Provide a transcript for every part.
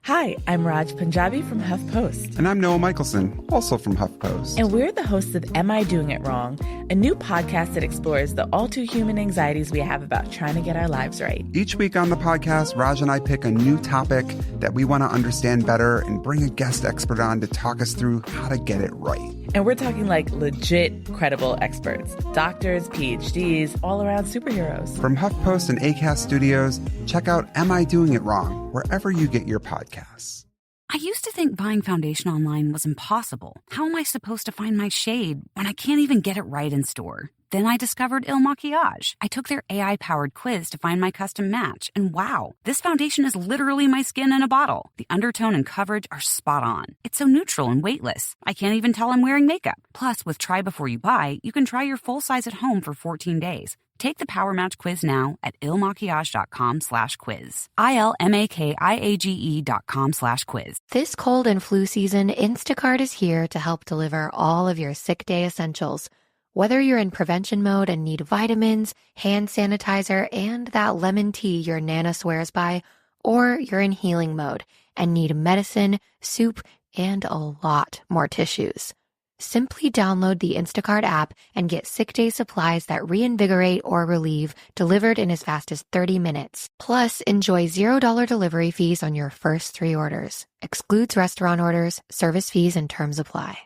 Hi, I'm Raj Punjabi from HuffPost. And I'm Noah Michelson, also from HuffPost. And we're the hosts of Am I Doing It Wrong?, a new podcast that explores the all-too-human anxieties we have about trying to get our lives right. Each week on the podcast, Raj and I pick a new topic that we want to understand better and bring a guest expert on to talk us through how to get it right. And we're talking like legit, credible experts. Doctors, PhDs, all-around superheroes. From HuffPost and Acast Studios, check out Am I Doing It Wrong? Wherever you get your podcasts. I used to think buying foundation online was impossible. How am I supposed to find my shade when I can't even get it right in store? Then I discovered Il Maquillage. I took their AI-powered quiz to find my custom match, and wow, this foundation is literally my skin in a bottle. The undertone and coverage are spot on. It's so neutral and weightless, I can't even tell I'm wearing makeup. Plus, with Try Before You Buy, you can try your full size at home for 14 days. Take the Power Match quiz now at ilmaquillage.com/quiz. ILMAKIAGE.com/quiz. This cold and flu season, Instacart is here to help deliver all of your sick day essentials. Whether you're in prevention mode and need vitamins, hand sanitizer, and that lemon tea your Nana swears by, or you're in healing mode and need medicine, soup, and a lot more tissues. Simply download the Instacart app and get sick day supplies that reinvigorate or relieve, delivered in as fast as 30 minutes. Plus, enjoy $0 delivery fees on your first 3 orders. Excludes restaurant orders, service fees, and terms apply.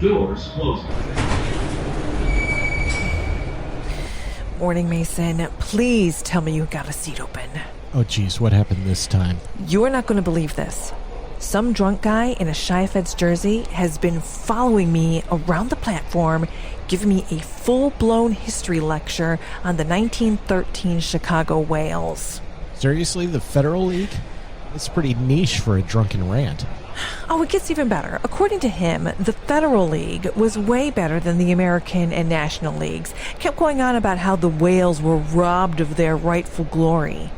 Doors closing. Morning, Mason. Please tell me you got a seat open. Oh, geez, what happened this time? You are not going to believe this. Some drunk guy in a Sci-Fi's jersey has been following me around the platform, giving me a full-blown history lecture on the 1913 Chicago whales. Seriously, the Federal League? It's pretty niche for a drunken rant. Oh, it gets even better. According to him, the Federal League was way better than the American and National Leagues. Kept going on about how the whales were robbed of their rightful glory.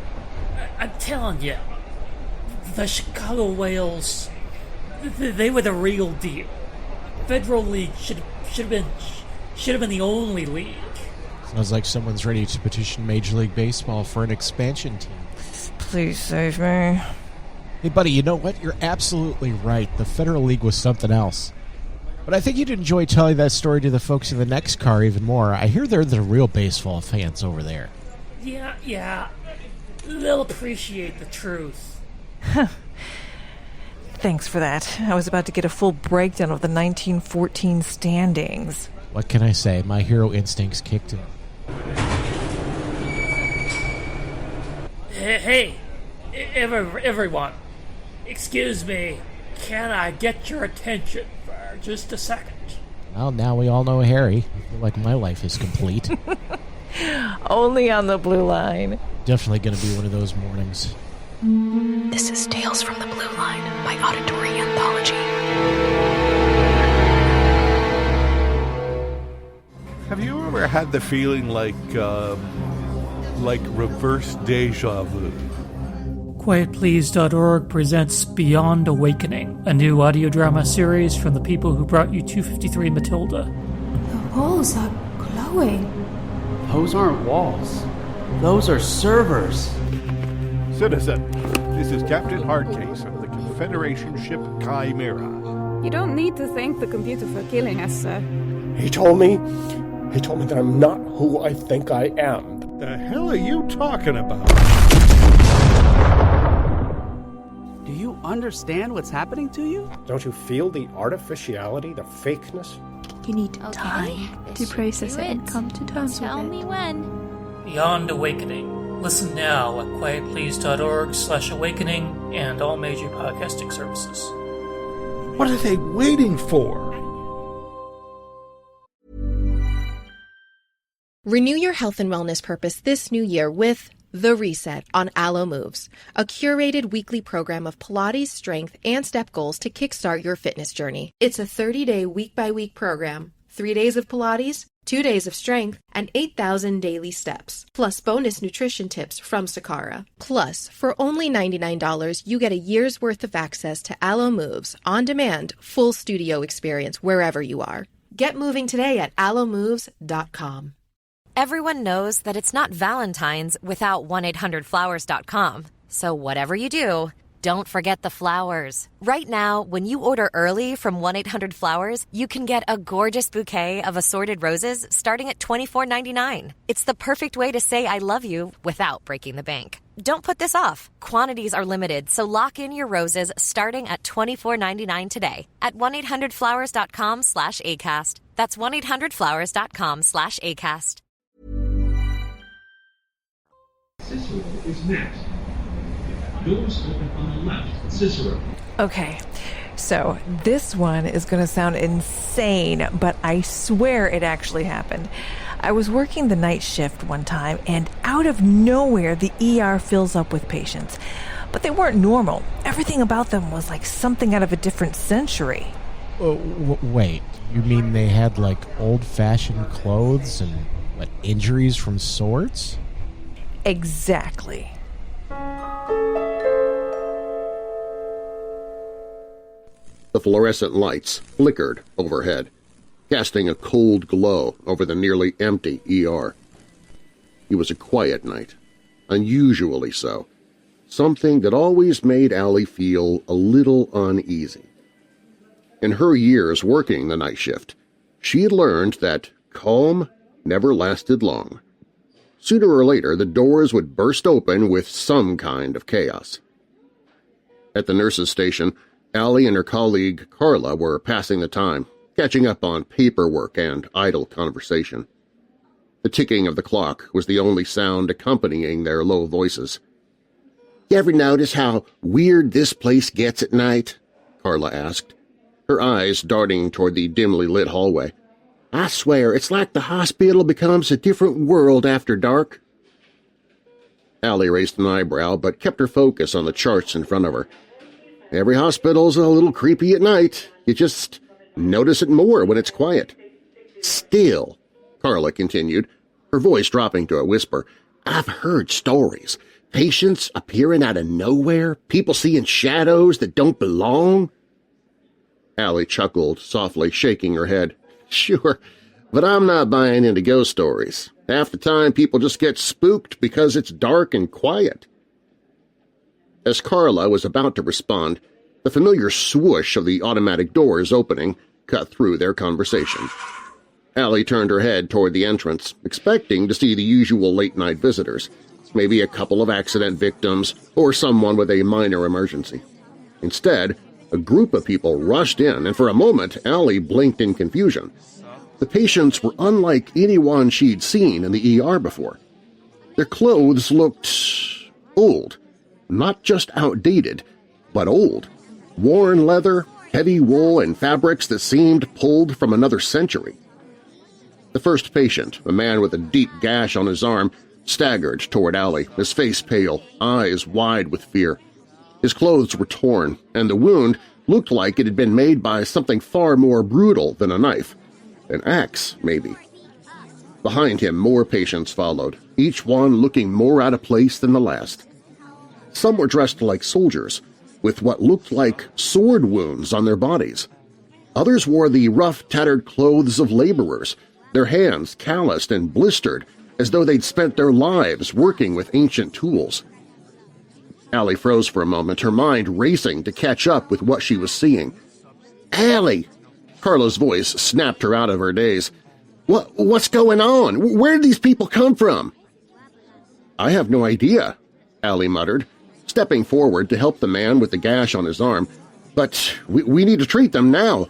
I'm telling you, the Chicago Whales, they were the real deal. Federal League should have been the only league. Sounds like someone's ready to petition Major League Baseball for an expansion team. Please save me. Hey, buddy, you know what? You're absolutely right. The Federal League was something else. But I think you'd enjoy telling that story to the folks in the next car even more. I hear they're the real baseball fans over there. Yeah. They'll appreciate the truth. Thanks for that. I was about to get a full breakdown of the 1914 standings. What can I say? My hero instincts kicked in. Hey, everyone. Excuse me. Can I get your attention for just a second? Well, now we all know Harry. I feel like my life is complete. Only on the blue line. Definitely going to be one of those mornings. This is Tales from the Blue Line by Auditory Anthology. Have you ever had the feeling like reverse deja vu? QuietPlease.org presents Beyond Awakening, a new audio drama series from the people who brought you 253 Matilda. The walls are glowing. Those aren't walls. Those are servers. Citizen, this is Captain Hardcase of the Confederation ship Chimera. You don't need to thank the computer for killing us, sir. He told me that I'm not who I think I am. The hell are you talking about? Do you understand what's happening to you? Don't you feel the artificiality, the fakeness? You need time to process it and come to terms with it. Tell me when. Beyond Awakening. Listen now at quietplease.org/awakening and all major podcasting services. What are they waiting for? Renew your health and wellness purpose this new year with The Reset on Alo Moves, a curated weekly program of Pilates, strength, and step goals to kickstart your fitness journey. It's a 30-day week-by-week program, 3 days of Pilates, 2 days of strength, and 8,000 daily steps, plus bonus nutrition tips from Sakara. Plus, for only $99, you get a year's worth of access to Alo Moves, on-demand, full studio experience wherever you are. Get moving today at alomoves.com. Everyone knows that it's not Valentine's without 1-800-Flowers.com. So whatever you do, don't forget the flowers. Right now, when you order early from 1-800-Flowers, you can get a gorgeous bouquet of assorted roses starting at $24.99. It's the perfect way to say I love you without breaking the bank. Don't put this off. Quantities are limited, so lock in your roses starting at $24.99 today at 1-800-Flowers.com/ACAST. That's 1-800-Flowers.com/ACAST. Cicero is next. Doors open on the left. Cicero. Okay, so this one is going to sound insane, but I swear it actually happened. I was working the night shift one time, and out of nowhere, the ER fills up with patients. But they weren't normal. Everything about them was like something out of a different century. Wait, you mean they had like old-fashioned clothes and what, injuries from swords? Exactly. The fluorescent lights flickered overhead, casting a cold glow over the nearly empty ER. It was a quiet night, unusually so, something that always made Allie feel a little uneasy. In her years working the night shift, she had learned that calm never lasted long. Sooner or later, the doors would burst open with some kind of chaos. At the nurse's station, Allie and her colleague Carla were passing the time, catching up on paperwork and idle conversation. The ticking of the clock was the only sound accompanying their low voices. "You ever notice how weird this place gets at night?" Carla asked, her eyes darting toward the dimly lit hallway. "I swear it's like the hospital becomes a different world after dark." Allie raised an eyebrow but kept her focus on the charts in front of her. Every hospital's a little creepy at night. You just notice it more when it's quiet. "Still," Carla continued, her voice dropping to a whisper, "I've heard stories. Patients appearing out of nowhere, people seeing shadows that don't belong." Allie chuckled, softly shaking her head. "Sure, but I'm not buying into ghost stories. Half the time people just get spooked because it's dark and quiet." As Carla was about to respond, the familiar swoosh of the automatic doors opening cut through their conversation. Allie turned her head toward the entrance, expecting to see the usual late-night visitors, maybe a couple of accident victims or someone with a minor emergency. Instead, a group of people rushed in, and for a moment Allie blinked in confusion. The patients were unlike anyone she'd seen in the ER before. Their clothes looked old. Not just outdated, but old. Worn leather, heavy wool, and fabrics that seemed pulled from another century. The first patient, a man with a deep gash on his arm, staggered toward Allie, his face pale, eyes wide with fear. His clothes were torn, and the wound looked like it had been made by something far more brutal than a knife. An axe, maybe. Behind him, more patients followed, each one looking more out of place than the last. Some were dressed like soldiers, with what looked like sword wounds on their bodies. Others wore the rough, tattered clothes of laborers, their hands calloused and blistered as though they'd spent their lives working with ancient tools. Allie froze for a moment, her mind racing to catch up with what she was seeing. "Allie!" Carla's voice snapped her out of her daze. What's going on? Where did these people come from?" "I have no idea," Allie muttered, stepping forward to help the man with the gash on his arm. "But we need to treat them now."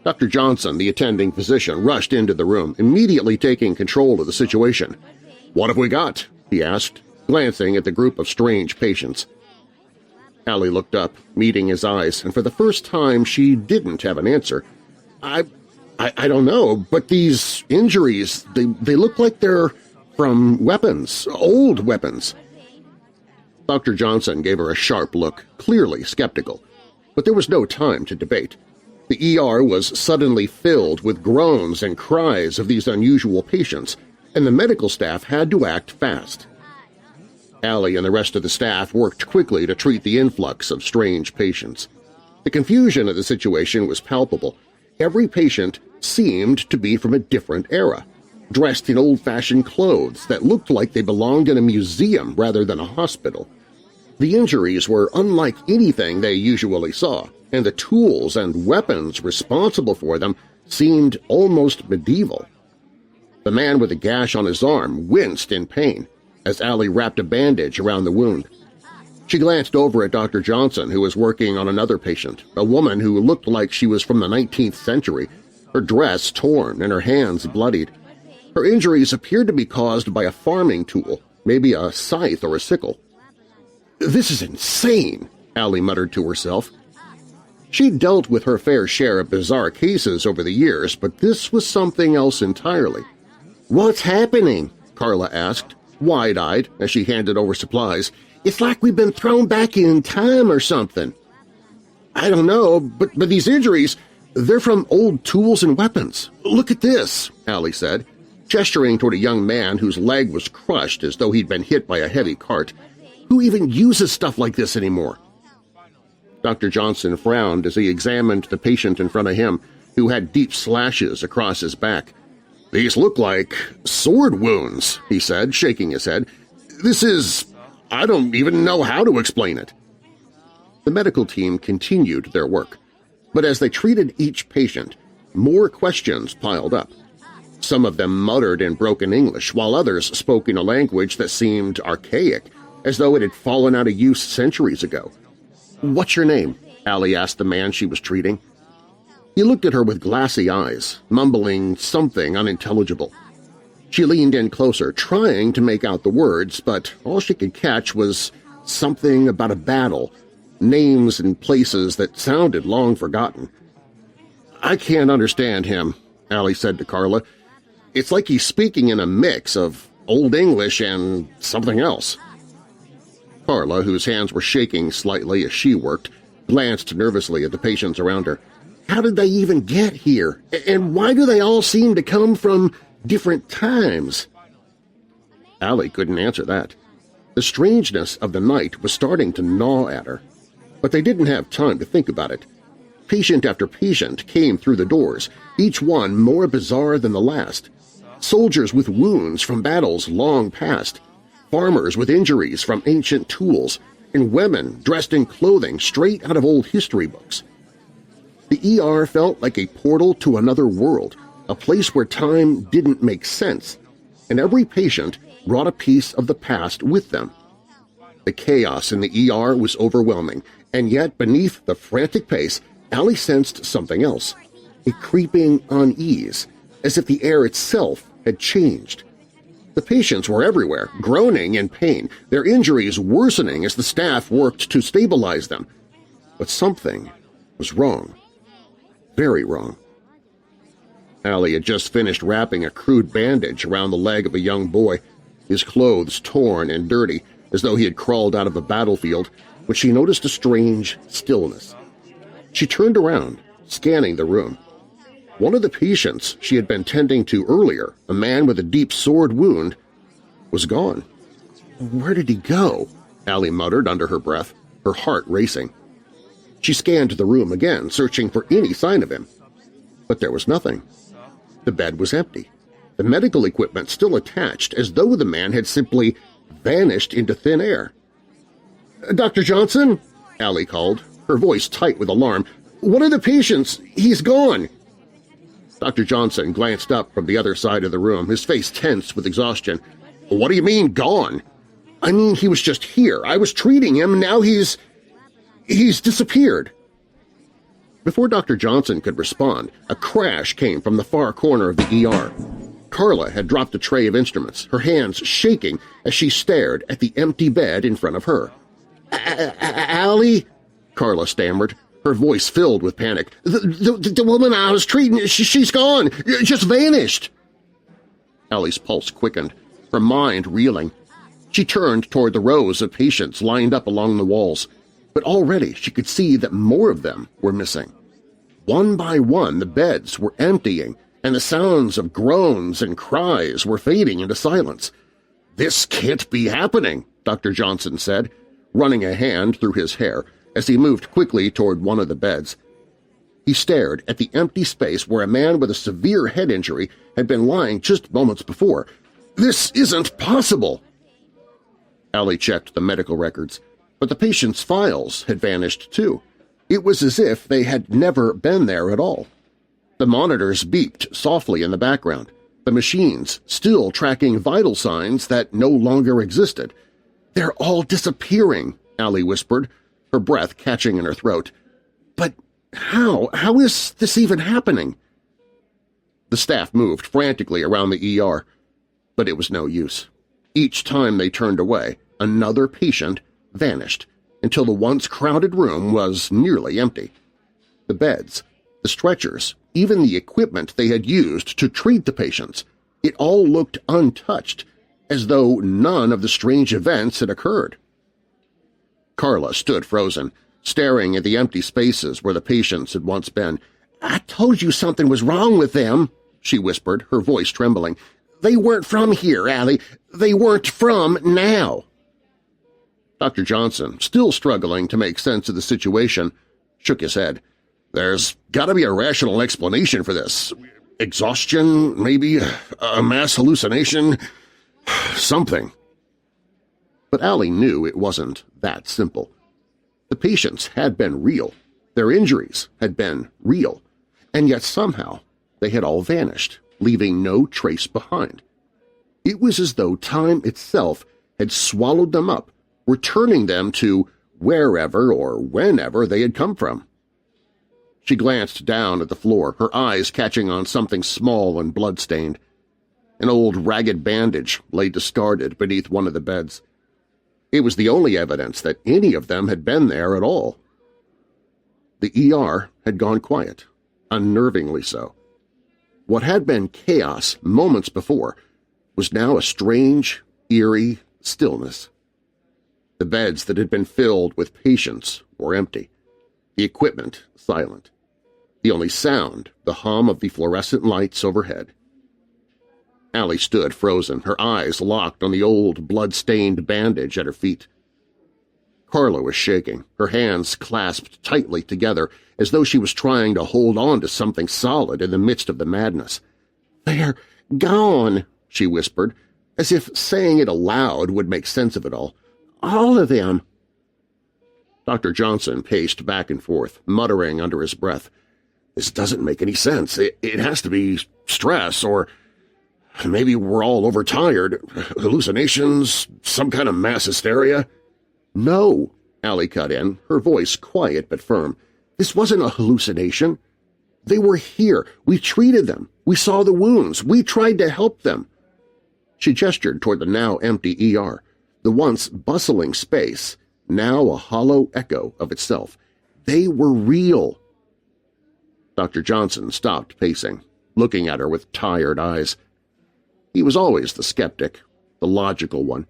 Dr. Johnson, the attending physician, rushed into the room, immediately taking control of the situation. "What have we got?" he asked, glancing at the group of strange patients. Allie looked up, meeting his eyes, and for the first time she didn't have an answer. I don't know, but these injuries, they look like they're from weapons, old weapons." Dr. Johnson gave her a sharp look, clearly skeptical, but there was no time to debate. The ER was suddenly filled with groans and cries of these unusual patients, and the medical staff had to act fast. Allie and the rest of the staff worked quickly to treat the influx of strange patients. The confusion of the situation was palpable. Every patient seemed to be from a different era. dressed in old-fashioned clothes that looked like they belonged in a museum rather than a hospital. The injuries were unlike anything they usually saw, and the tools and weapons responsible for them seemed almost medieval. The man with a gash on his arm winced in pain as Allie wrapped a bandage around the wound. She glanced over at Dr. Johnson, who was working on another patient, a woman who looked like she was from the 19th century, her dress torn and her hands bloodied. Her injuries appeared to be caused by a farming tool, maybe a scythe or a sickle. "This is insane," Allie muttered to herself. She'd dealt with her fair share of bizarre cases over the years, but this was something else entirely. "What's happening?" Carla asked, wide-eyed as she handed over supplies. "It's like we've been thrown back in time or something." "I don't know, but these injuries, they're from old tools and weapons. Look at this," Allie said, gesturing toward a young man whose leg was crushed as though he'd been hit by a heavy cart. "Who even uses stuff like this anymore?" Dr. Johnson frowned as he examined the patient in front of him, who had deep slashes across his back. "These look like sword wounds," he said, shaking his head. "This is… I don't even know how to explain it." The medical team continued their work, but as they treated each patient, more questions piled up. Some of them muttered in broken English, while others spoke in a language that seemed archaic, as though it had fallen out of use centuries ago. "What's your name?" Allie asked the man she was treating. He looked at her with glassy eyes, mumbling something unintelligible. She leaned in closer, trying to make out the words, but all she could catch was something about a battle, names and places that sounded long forgotten. "I can't understand him," Allie said to Carla. "It's like he's speaking in a mix of Old English and something else." Carla, whose hands were shaking slightly as she worked, glanced nervously at the patients around her. How did they even get here? And why do they all seem to come from different times? Allie couldn't answer that. The strangeness of the night was starting to gnaw at her. But they didn't have time to think about it. Patient after patient came through the doors, each one more bizarre than the last. Soldiers with wounds from battles long past, farmers with injuries from ancient tools, and women dressed in clothing straight out of old history books. The ER felt like a portal to another world, a place where time didn't make sense, and every patient brought a piece of the past with them. The chaos in the ER was overwhelming, and yet beneath the frantic pace, Allie sensed something else, a creeping unease, as if the air itself had changed. The patients were everywhere, groaning in pain, their injuries worsening as the staff worked to stabilize them. But something was wrong. Very wrong. Allie had just finished wrapping a crude bandage around the leg of a young boy, his clothes torn and dirty, as though he had crawled out of a battlefield, when she noticed a strange stillness. She turned around, scanning the room. One of the patients she had been tending to earlier, a man with a deep sword wound, was gone. "Where did he go?" Allie muttered under her breath, her heart racing. She scanned the room again, searching for any sign of him. But there was nothing. The bed was empty, the medical equipment still attached, as though the man had simply vanished into thin air. "Dr. Johnson?" Allie called, her voice tight with alarm. "One of the patients, he's gone!" Dr. Johnson glanced up from the other side of the room, his face tense with exhaustion. "What do you mean, gone?" "I mean, he was just here. I was treating him, and now he's disappeared." Before Dr. Johnson could respond, a crash came from the far corner of the ER. Carla had dropped a tray of instruments, her hands shaking as she stared at the empty bed in front of her. "Allie?" Carla stammered, her voice filled with panic. The woman I was treating, she's gone! Just vanished!" Allie's pulse quickened, her mind reeling. She turned toward the rows of patients lined up along the walls, but already she could see that more of them were missing. One by one the beds were emptying, and the sounds of groans and cries were fading into silence. "This can't be happening," Dr. Johnson said, running a hand through his hair as he moved quickly toward one of the beds. He stared at the empty space where a man with a severe head injury had been lying just moments before. "This isn't possible!" Allie checked the medical records, but the patient's files had vanished too. It was as if they had never been there at all. The monitors beeped softly in the background, the machines still tracking vital signs that no longer existed. "They're all disappearing," Allie whispered, her breath catching in her throat. "But how? How is this even happening?" The staff moved frantically around the ER, but it was no use. Each time they turned away, another patient vanished until the once crowded room was nearly empty. The beds, the stretchers, even the equipment they had used to treat the patients, it all looked untouched, as though none of the strange events had occurred. Carla stood frozen, staring at the empty spaces where the patients had once been. "I told you something was wrong with them," she whispered, her voice trembling. "They weren't from here, Allie. They weren't from now." Dr. Johnson, still struggling to make sense of the situation, shook his head. "There's got to be a rational explanation for this. Exhaustion, maybe, a mass hallucination, something." But Allie knew it wasn't that simple. The patients had been real, their injuries had been real, and yet somehow they had all vanished, leaving no trace behind. It was as though time itself had swallowed them up, returning them to wherever or whenever they had come from. She glanced down at the floor, her eyes catching on something small and blood-stained. An old ragged bandage lay discarded beneath one of the beds. It was the only evidence that any of them had been there at all. The ER had gone quiet, unnervingly so. What had been chaos moments before was now a strange, eerie stillness. The beds that had been filled with patients were empty, the equipment silent. The only sound, the hum of the fluorescent lights overhead. Allie stood frozen, her eyes locked on the old blood-stained bandage at her feet. Carla was shaking, her hands clasped tightly together as though she was trying to hold on to something solid in the midst of the madness. "They're gone," she whispered, as if saying it aloud would make sense of it all. "All of them." Dr. Johnson paced back and forth, muttering under his breath. "This doesn't make any sense. It has to be stress, or maybe we're all overtired. Hallucinations, some kind of mass hysteria." "No," Allie cut in, her voice quiet but firm. "This wasn't a hallucination. They were here. We treated them. We saw the wounds. We tried to help them." She gestured toward the now empty ER, the once bustling space, now a hollow echo of itself. They were real. Dr. Johnson stopped pacing, looking at her with tired eyes. He was always the skeptic, the logical one,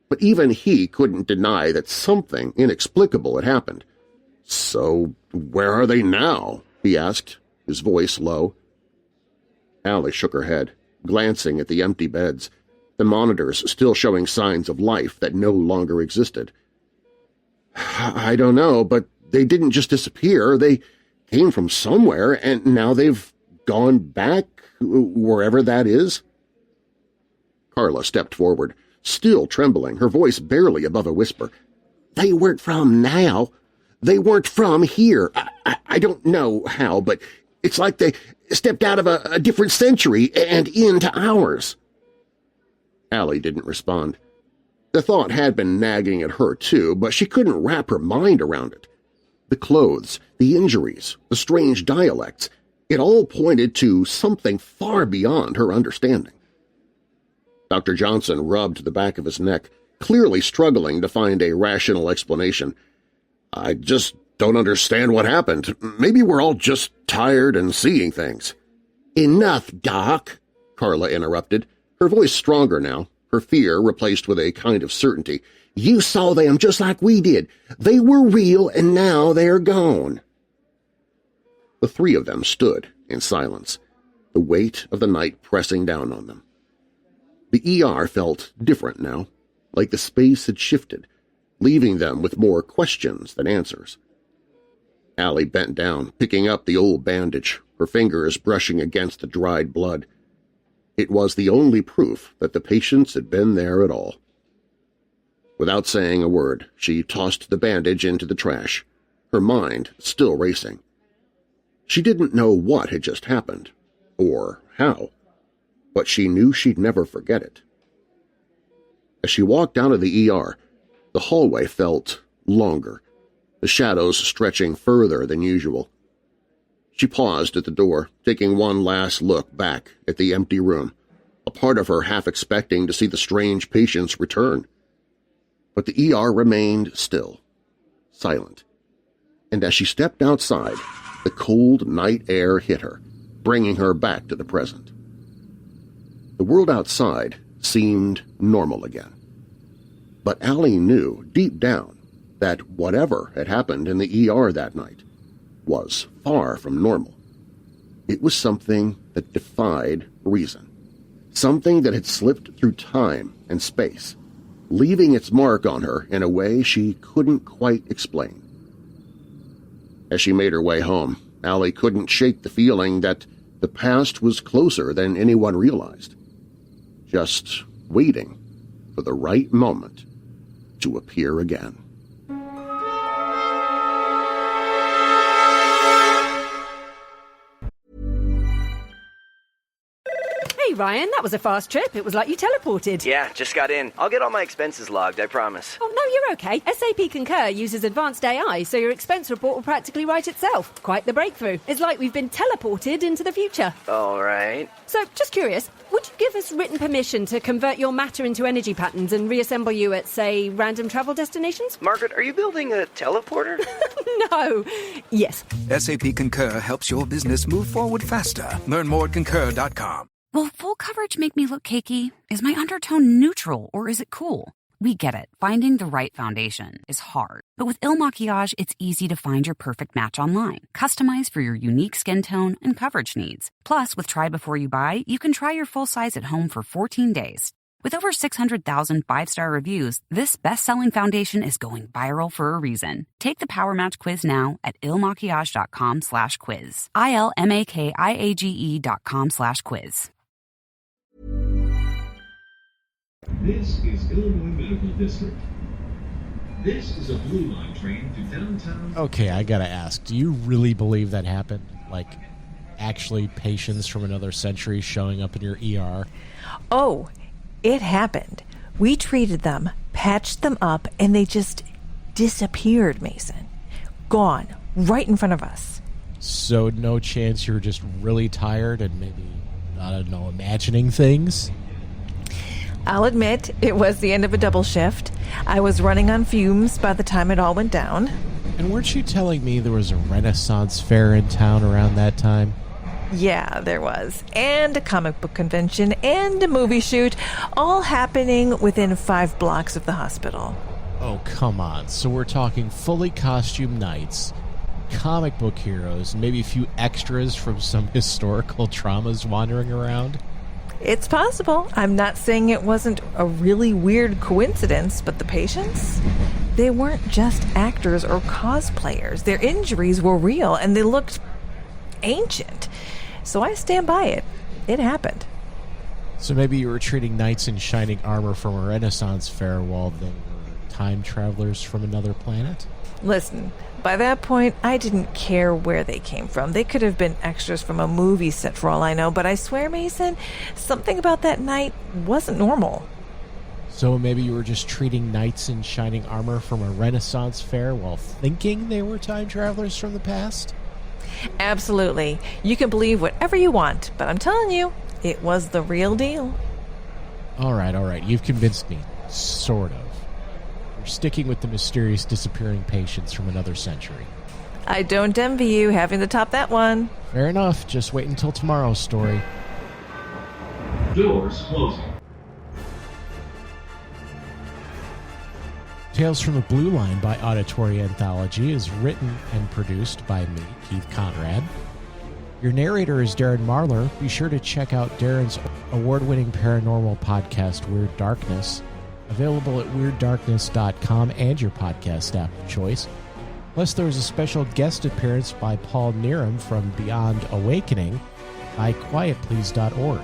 but even he couldn't deny that something inexplicable had happened. "So where are they now?" he asked, his voice low. Allie shook her head, glancing at the empty beds, the monitors still showing signs of life that no longer existed. "I don't know, but they didn't just disappear. They came from somewhere, and now they've gone back, wherever that is." Carla stepped forward, still trembling, her voice barely above a whisper. "They weren't from now. They weren't from here. I don't know how, but it's like they stepped out of a different century and into ours." Allie didn't respond. The thought had been nagging at her, too, but she couldn't wrap her mind around it. The clothes, the injuries, the strange dialects, it all pointed to something far beyond her understanding. Dr. Johnson rubbed the back of his neck, clearly struggling to find a rational explanation. "I just don't understand what happened. Maybe we're all just tired and seeing things." "Enough, Doc," Carla interrupted, her voice stronger now, her fear replaced with a kind of certainty. "You saw them just like we did. They were real, and now they're gone." The three of them stood in silence, the weight of the night pressing down on them. The ER felt different now, like the space had shifted, leaving them with more questions than answers. Allie bent down, picking up the old bandage, her fingers brushing against the dried blood. It was the only proof that the patients had been there at all. Without saying a word, she tossed the bandage into the trash, her mind still racing. She didn't know what had just happened, or how, but she knew she'd never forget it. As she walked out of the ER, the hallway felt longer, the shadows stretching further than usual. She paused at the door, taking one last look back at the empty room, a part of her half expecting to see the strange patients return. But the ER remained still, silent, and as she stepped outside, the cold night air hit her, bringing her back to the present. The world outside seemed normal again. But Allie knew deep down that whatever had happened in the ER that night was far from normal. It was something that defied reason, something that had slipped through time and space, leaving its mark on her in a way she couldn't quite explain. As she made her way home, Allie couldn't shake the feeling that the past was closer than anyone realized, just waiting for the right moment to appear again. Hey Ryan, that was a fast trip. It was like you teleported. Yeah, just got in. I'll get all my expenses logged, I promise. Oh, no, you're okay. SAP Concur uses advanced AI, so your expense report will practically write itself. Quite the breakthrough. It's like we've been teleported into the future. All right. So, just curious, would you give us written permission to convert your matter into energy patterns and reassemble you at, say, random travel destinations? Margaret, are you building a teleporter? No. Yes. SAP Concur helps your business move forward faster. Learn more at concur.com. Will full coverage make me look cakey? Is my undertone neutral or is it cool? We get it. Finding the right foundation is hard. But with Il Maquillage, it's easy to find your perfect match online, customized for your unique skin tone and coverage needs. Plus, with Try Before You Buy, you can try your full size at home for 14 days. With over 600,000 five-star reviews, this best-selling foundation is going viral for a reason. Take the Power Match quiz now at ilmaquillage.com/quiz. ILMAKIAGE.com/quiz. This is Illinois Medical District. This is a Blue Line train to downtown. Okay, I gotta ask, do you really believe that happened? Like, actually patients from another century showing up in your ER? Oh, it happened. We treated them, patched them up, and they just disappeared, Mason. Gone, right in front of us. So no chance you were just really tired and maybe, I don't know, imagining things? I'll admit, it was the end of a double shift. I was running on fumes by the time it all went down. And weren't you telling me there was a Renaissance fair in town around that time? Yeah, there was. And a comic book convention and a movie shoot, all happening within 5 blocks of the hospital. Oh, come on. So we're talking fully costumed knights, comic book heroes, and maybe a few extras from some historical dramas wandering around? It's possible. I'm not saying it wasn't a really weird coincidence, but the patients? They weren't just actors or cosplayers. Their injuries were real, and they looked ancient. So I stand by it. It happened. So maybe you were treating knights in shining armor from a Renaissance fair while they were time travelers from another planet? Listen, by that point, I didn't care where they came from. They could have been extras from a movie set for all I know, but I swear, Mason, something about that night wasn't normal. So maybe you were just treating knights in shining armor from a Renaissance fair while thinking they were time travelers from the past? Absolutely. You can believe whatever you want, but I'm telling you, it was the real deal. All right. You've convinced me. Sort of. You're sticking with the mysterious disappearing patients from another century. I don't envy you having to top that one. Fair enough. Just wait until tomorrow's story. Doors closing. Tales from the Blue Line by Auditory Anthology is written and produced by me, Keith Conrad. Your narrator is Darren Marlar. Be sure to check out Darren's award-winning paranormal podcast, Weird Darkness, available at WeirdDarkness.com and your podcast app of choice. Plus, there was a special guest appearance by Paul Neram from Beyond Awakening by quietplease.org.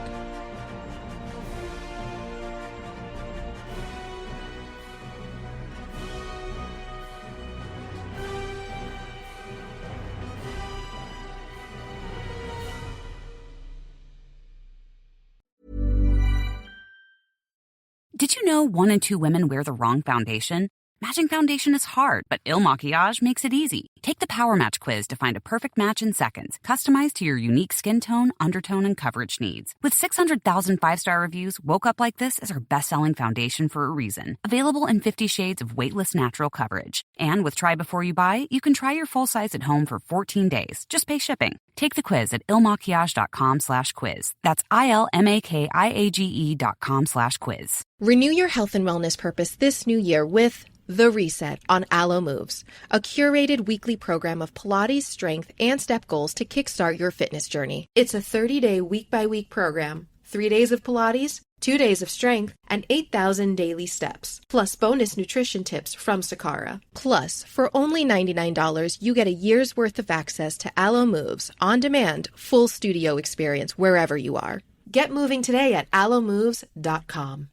Did you know 1 in 2 women wear the wrong foundation? Matching foundation is hard, but Il Maquillage makes it easy. Take the Power Match quiz to find a perfect match in seconds, customized to your unique skin tone, undertone, and coverage needs. With 600,000 5-star reviews, Woke Up Like This is our best-selling foundation for a reason. Available in 50 shades of weightless natural coverage. And with Try Before You Buy, you can try your full size at home for 14 days. Just pay shipping. Take the quiz at ilmaquillage.com/quiz. That's ILMAKIAGE.com/quiz. Renew your health and wellness purpose this new year with The Reset on Alo Moves, a curated weekly program of Pilates, strength, and step goals to kickstart your fitness journey. It's a 30-day week-by-week program, 3 days of Pilates, 2 days of strength, and 8,000 daily steps, plus bonus nutrition tips from Sakara. Plus, for only $99, you get a year's worth of access to Alo Moves on-demand, full studio experience wherever you are. Get moving today at alomoves.com.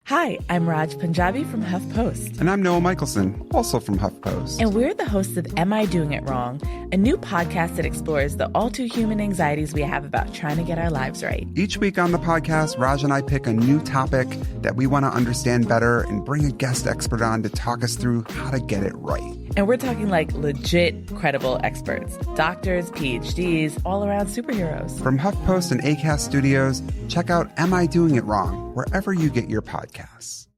Hi, I'm Raj Punjabi from HuffPost. And I'm Noah Michelson, also from HuffPost. And we're the hosts of Am I Doing It Wrong?, a new podcast that explores the all-too-human anxieties we have about trying to get our lives right. Each week on the podcast, Raj and I pick a new topic that we want to understand better and bring a guest expert on to talk us through how to get it right. And we're talking like legit, credible experts. Doctors, PhDs, all-around superheroes. From HuffPost and Acast Studios, check out Am I Doing It Wrong? Wherever you get your podcasts.